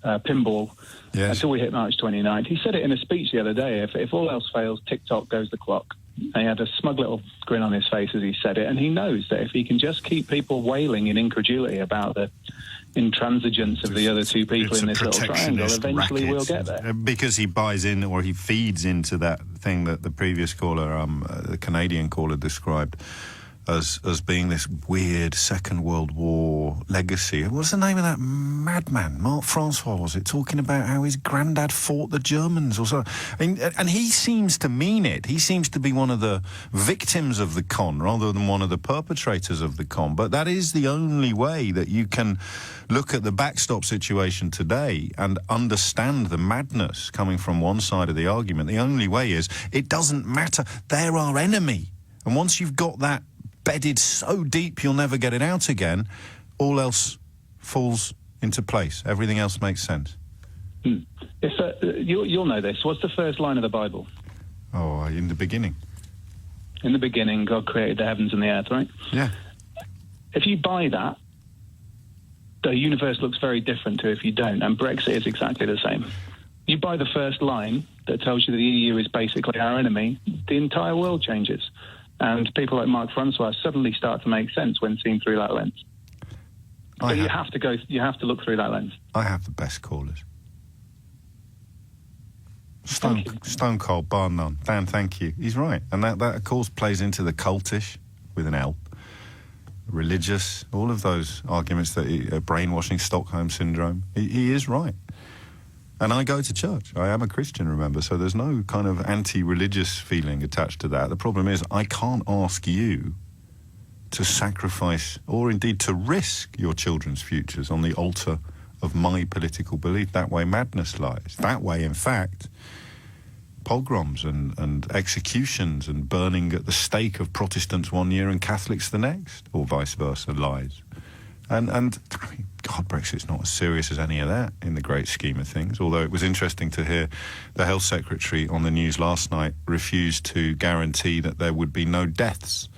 pinball. Yes. Until we hit March 29th. He said it in a speech the other day. If all else fails, tick-tock goes the clock. And he had a smug little grin on his face as he said it, and he knows that if he can just keep people wailing in incredulity about the intransigence of the other two people in this little triangle, eventually we'll get there. Because he buys in, or he feeds into that thing that the previous caller, the Canadian caller, described as being this weird Second World War legacy. What's the name of that madman? Marc Francois, was it? Talking about how his granddad fought the Germans or so. And he seems to mean it. He seems to be one of the victims of the con rather than one of the perpetrators of the con. But that is the only way that you can look at the backstop situation today and understand the madness coming from one side of the argument. The only way is it doesn't matter. They're our enemy. And once you've got that bedded so deep you'll never get it out again, all else falls into place. Everything else makes sense. You'll know this. What's the first line of the Bible? Oh, in the beginning. In the beginning, God created the heavens and the earth, right? Yeah. If you buy that, the universe looks very different to if you don't, and Brexit is exactly the same. You buy the first line that tells you that the EU is basically our enemy, the entire world changes. And people like Marc Francois suddenly start to make sense when seen through that lens. But you have to look through that lens. I have the best callers. Stone cold, bar none. Dan, thank you. He's right. And that of course, plays into the cultish, with an L, religious, all of those arguments that brainwashing, Stockholm syndrome. He is right. And I go to church. I am a Christian, remember, so there's no kind of anti-religious feeling attached to that. The problem is I can't ask you to sacrifice or indeed to risk your children's futures on the altar of my political belief. That way madness lies. That way, in fact, pogroms and executions and burning at the stake of Protestants one year and Catholics the next, or vice versa, lies. And I mean, God, Brexit's not as serious as any of that in the great scheme of things, although it was interesting to hear the Health Secretary on the news last night refuse to guarantee that there would be no deaths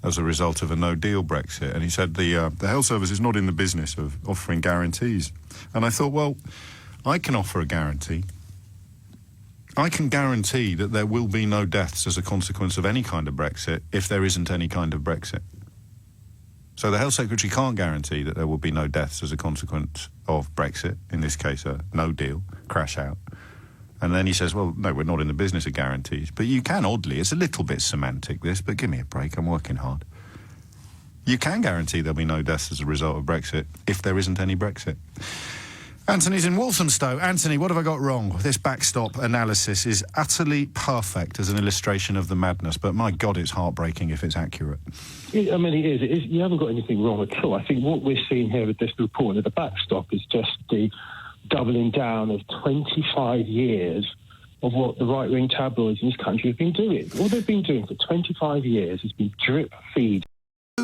as a result of a no-deal Brexit. And he said the Health Service is not in the business of offering guarantees. And I thought, well, I can offer a guarantee. I can guarantee that there will be no deaths as a consequence of any kind of Brexit if there isn't any kind of Brexit. So the Health Secretary can't guarantee that there will be no deaths as a consequence of Brexit, in this case a no deal, crash out. And then he says, well, no, we're not in the business of guarantees. But you can, oddly, it's a little bit semantic this, but give me a break, I'm working hard. You can guarantee there'll be no deaths as a result of Brexit if there isn't any Brexit. Anthony's in Walthamstow. Anthony, what have I got wrong? This backstop analysis is utterly perfect as an illustration of the madness, but my God, it's heartbreaking if it's accurate. I mean, it is. You haven't got anything wrong at all. I think what we're seeing here with this report of the backstop is just the doubling down of 25 years of what the right-wing tabloids in this country have been doing. All they've been doing for 25 years has been drip-feed.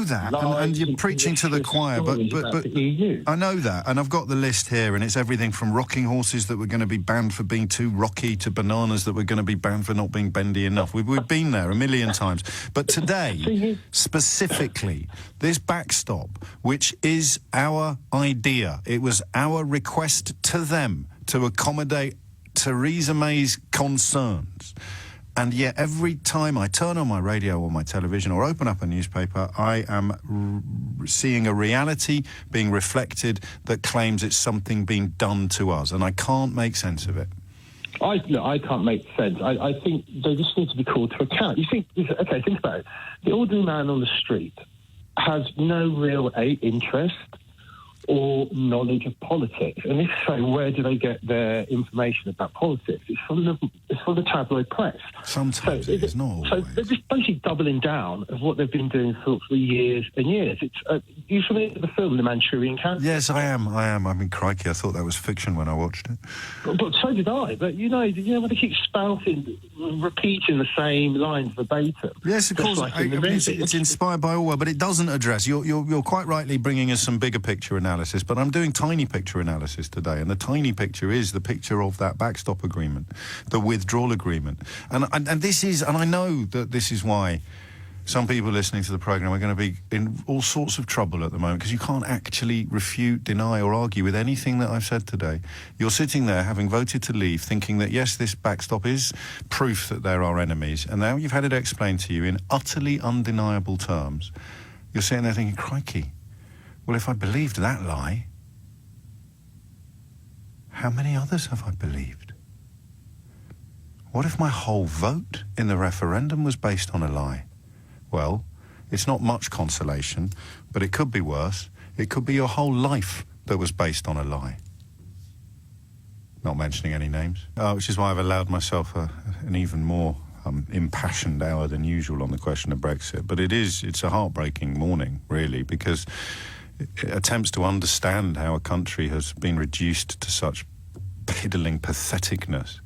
That and you're preaching to the choir, but the EU. I know that, and I've got the list here, and it's everything from rocking horses that were going to be banned for being too rocky to bananas that were going to be banned for not being bendy enough. We've been there a million times, but today specifically this backstop, which is our idea, it was our request to them to accommodate Theresa May's concerns. And yet every time I turn on my radio or my television or open up a newspaper, I am seeing a reality being reflected that claims it's something being done to us, and I can't make sense of it. I can't make sense. I think they just need to be called to account. You think, okay, think about it. The ordinary man on the street has no real interest or knowledge of politics. And if so, where do they get their information about politics? It's from the tabloid press. Sometimes it is not always. So they're just basically doubling down of what they've been doing for years and years. It's you familiar with the film, The Manchurian Candidate? Yes, I am. I mean, crikey, I thought that was fiction when I watched it. But so did I. But you know when they keep spouting, repeating the same lines verbatim. Yes, of course. Like it's inspired by Orwell, but it doesn't address. You're quite rightly bringing us some bigger picture analysis. But I'm doing tiny picture analysis today, and the tiny picture is the picture of that backstop agreement, the withdrawal agreement, and this is, and I know that this is why some people listening to the programme are going to be in all sorts of trouble at the moment, because you can't actually refute, deny or argue with anything that I've said today. You're sitting there having voted to leave, thinking that yes, this backstop is proof that there are enemies, and now you've had it explained to you in utterly undeniable terms. You're sitting there thinking, crikey, well, if I believed that lie, how many others have I believed? What if my whole vote in the referendum was based on a lie? Well, It's not much consolation, but it could be worse. It could be your whole life that was based on a lie. Not mentioning any names, which is why I've allowed myself an even more impassioned hour than usual on the question of Brexit. But it's a heartbreaking morning, really, because attempts to understand how a country has been reduced to such piddling patheticness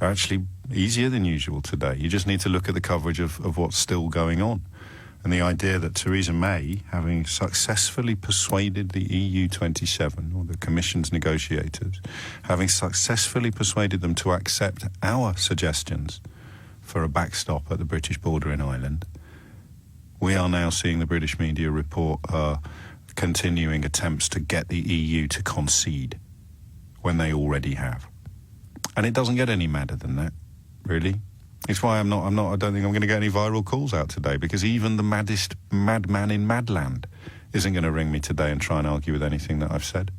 are actually easier than usual today. You just need to look at the coverage of what's still going on. And the idea that Theresa May, having successfully persuaded the EU27, or the Commission's negotiators, having successfully persuaded them to accept our suggestions for a backstop at the British border in Ireland, we are now seeing the British media report continuing attempts to get the EU to concede when they already have. And it doesn't get any madder than that, really. It's why I don't think I'm going to get any viral calls out today, because even the maddest madman in Madland isn't going to ring me today and try and argue with anything that I've said.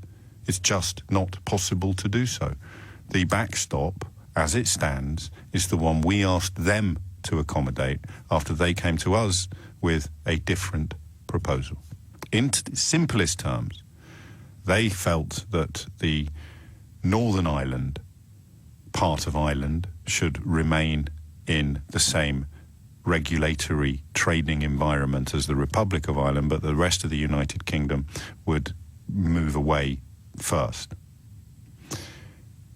It's just not possible to do so. The backstop, as it stands, is the one we asked them to accommodate after they came to us with a different proposal. In simplest terms, they felt that the Northern Ireland part of Ireland should remain in the same regulatory trading environment as the Republic of Ireland, but the rest of the United Kingdom would move away first.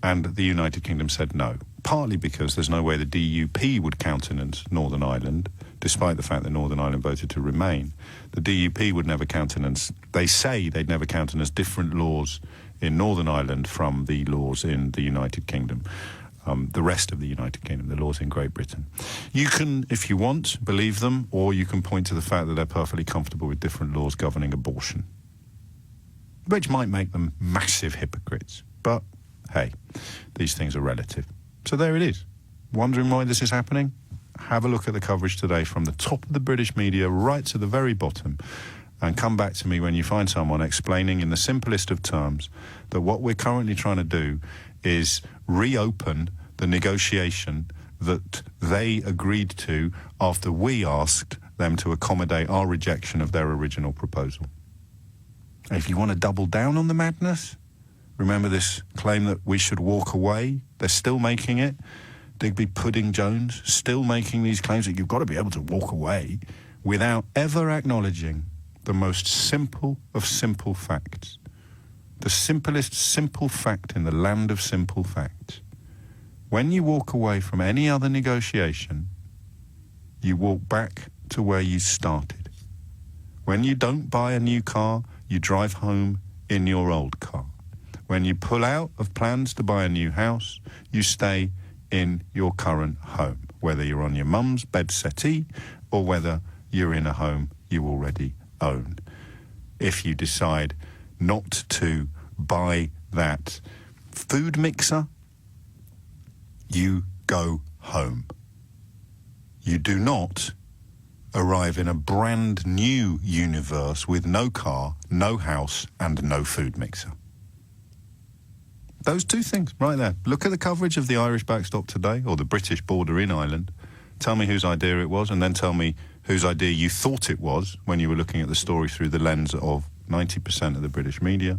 And the United Kingdom said no, partly because there's no way the DUP would countenance Northern Ireland, despite the fact that Northern Ireland voted to remain. The DUP would never countenance, they say they'd never countenance different laws in Northern Ireland from the laws in the United Kingdom. The rest of the United Kingdom, the laws in Great Britain. You can, if you want, believe them, or you can point to the fact that they're perfectly comfortable with different laws governing abortion, which might make them massive hypocrites. But, hey, these things are relative. So there it is. Wondering why this is happening? Have a look at the coverage today from the top of the British media right to the very bottom, and come back to me when you find someone explaining in the simplest of terms that what we're currently trying to do is reopen the negotiation that they agreed to after we asked them to accommodate our rejection of their original proposal. And if you want to double down on the madness, remember this claim that we should walk away? They're still making it. Digby Pudding Jones still making these claims that you've got to be able to walk away without ever acknowledging the most simple of simple facts. The simplest simple fact in the land of simple facts. When you walk away from any other negotiation, you walk back to where you started. When you don't buy a new car, you drive home in your old car. When you pull out of plans to buy a new house, you stay in your current home, whether you're on your mum's bed settee or whether you're in a home you already own. If you decide not to buy that food mixer, you go home. You do not arrive in a brand new universe with no car, no house, and no food mixer. Those two things right there. Look at the coverage of the Irish backstop today, or the British border in Ireland. Tell me whose idea it was, and then tell me whose idea you thought it was when you were looking at the story through the lens of 90% of the British media.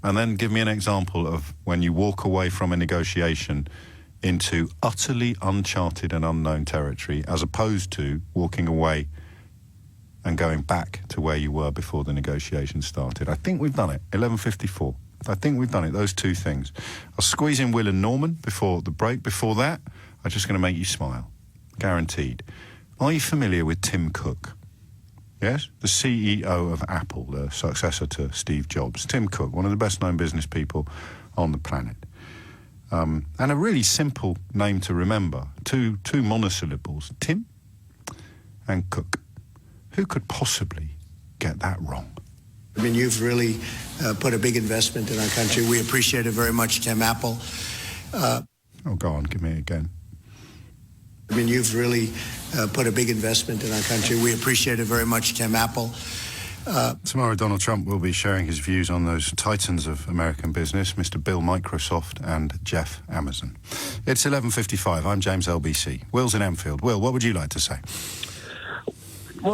And then give me an example of when you walk away from a negotiation into utterly uncharted and unknown territory, as opposed to walking away and going back to where you were before the negotiation started. I think we've done it. 11:54. I think we've done it. Those two things. I'll squeeze in Will and Norman before the break. Before that, I'm just going to make you smile. Guaranteed. Are you familiar with Tim Cook? Yes? The CEO of Apple, the successor to Steve Jobs. Tim Cook, one of the best-known business people on the planet. And a really simple name to remember. Two monosyllables. Tim and Cook. Who could possibly get that wrong? I mean, you've really put a big investment in our country. We appreciate it very much, Tim Apple. Go on, give me it again. I mean, you've really put a big investment in our country. We appreciate it very much, Tim Apple. Tomorrow, Donald Trump will be sharing his views on those titans of American business, Mr. Bill Microsoft and Jeff Amazon. It's 11:55. I'm James LBC. Will's in Enfield. Will, what would you like to say?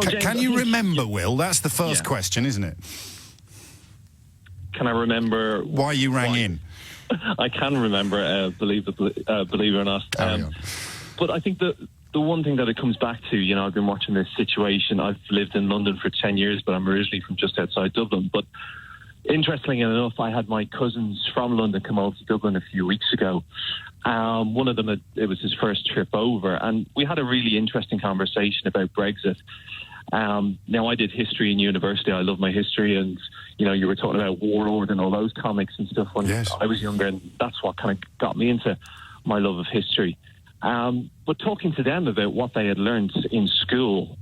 James, can you remember, Will? That's the first question, isn't it? Can I remember why you rang in? I can remember, believe it or not. But I think the one thing that it comes back to, you know, I've been watching this situation. I've lived in London for 10 years, but I'm originally from just outside Dublin. But interestingly enough, I had my cousins from London come over to Dublin a few weeks ago. One of them, it was his first trip over, and we had a really interesting conversation about Brexit. Now, I did history in university. I love my history, and, you know, you were talking about Warlord and all those comics and stuff when I was younger, and that's what kind of got me into my love of history. But talking to them about what they had learned in school,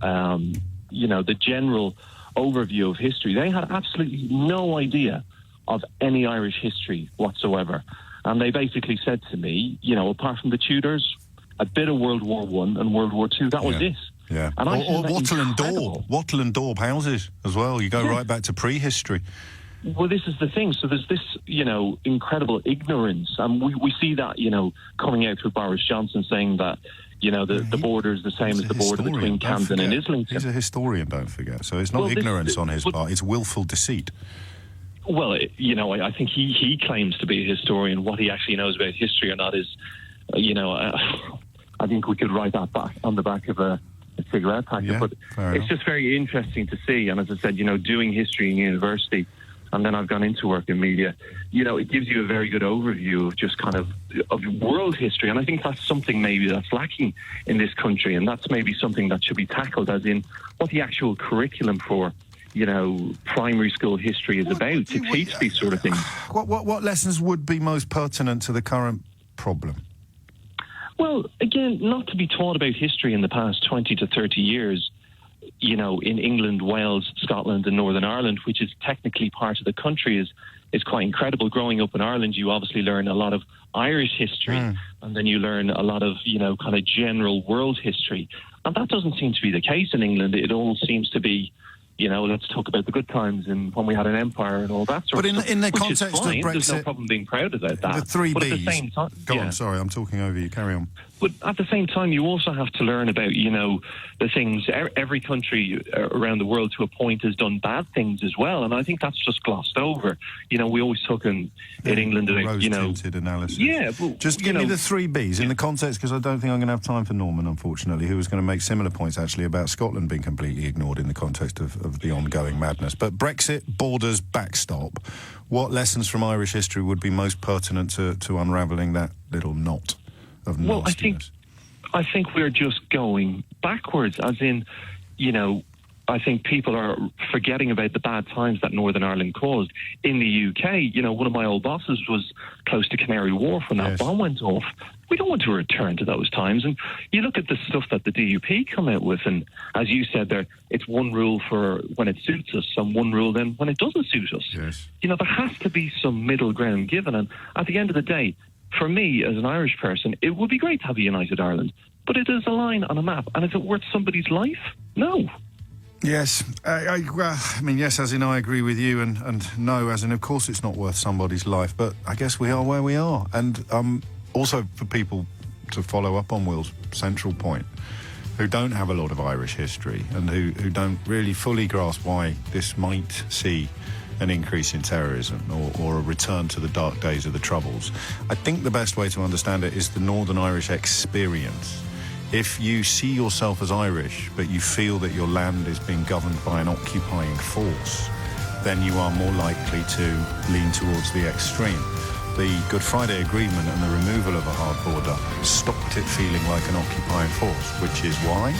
you know, the general overview of history, they had absolutely no idea of any Irish history whatsoever. And they basically said to me, you know, apart from the Tudors, a bit of World War I and World War II, that was it. Yeah. And or Wattle and Daub houses as well. You go right back to prehistory. Well, this is the thing. So there's this, you know, incredible ignorance. And we see that, you know, coming out through Boris Johnson saying that, you know, the border is the same as the border between Camden and Islington. He's a historian, don't forget. So it's not ignorance on his part, it's willful deceit. Well, you know, I think he claims to be a historian. What he actually knows about history or not is, you know, I think we could write that back on the back of a cigarette packet. But it's just very interesting to see. And as I said, you know, doing history in university, and then I've gone into work in media, you know, it gives you a very good overview of just kind of world history. And I think that's something maybe that's lacking in this country. And that's maybe something that should be tackled, as in what the actual curriculum for, you know, primary school history is about, to teach these sort of things. What lessons would be most pertinent to the current problem? Well, again, not to be taught about history in the past 20 to 30 years, you know, in England, Wales, Scotland and Northern Ireland, which is technically part of the country, is quite incredible. Growing up in Ireland, you obviously learn a lot of Irish history, and then you learn a lot of, you know, kind of general world history. And that doesn't seem to be the case in England. It all seems to be, you know, let's talk about the good times and when we had an empire and all that sort of stuff. But in the context of Brexit, there's no problem being proud about that. The three but Bs. At the same time, Go on, sorry, I'm talking over you. Carry on. But at the same time, you also have to learn about, you know, the things. Every country around the world to a point has done bad things as well, and I think that's just glossed over. You know, we always talk in England about, you know, rose-tinted analysis. Yeah, well, just give me the three Bs in the context, because I don't think I'm going to have time for Norman, unfortunately, who was going to make similar points actually about Scotland being completely ignored in the context of the ongoing madness. But Brexit, borders, backstop. What lessons from Irish history would be most pertinent to unravelling that little knot of nastiness? I think we're just going backwards, as in, you know, I think people are forgetting about the bad times that Northern Ireland caused. In the UK, you know, one of my old bosses was close to Canary Wharf when that bomb went off. We don't want to return to those times. And you look at the stuff that the DUP come out with, and as you said there, it's one rule for when it suits us and one rule then when it doesn't suit us. Yes. You know, there has to be some middle ground given. And at the end of the day, for me, as an Irish person, it would be great to have a united Ireland, but it is a line on a map. And is it worth somebody's life? No. Yes. I mean, yes, as in I agree with you, and no, as in of course it's not worth somebody's life, but I guess we are where we are. And also for people to follow up on Will's central point, who don't have a lot of Irish history and who don't really fully grasp why this might see an increase in terrorism or a return to the dark days of the Troubles. I think the best way to understand it is the Northern Irish experience. If you see yourself as Irish, but you feel that your land is being governed by an occupying force, then you are more likely to lean towards the extreme. The Good Friday Agreement and the removal of a hard border stopped it feeling like an occupying force, which is why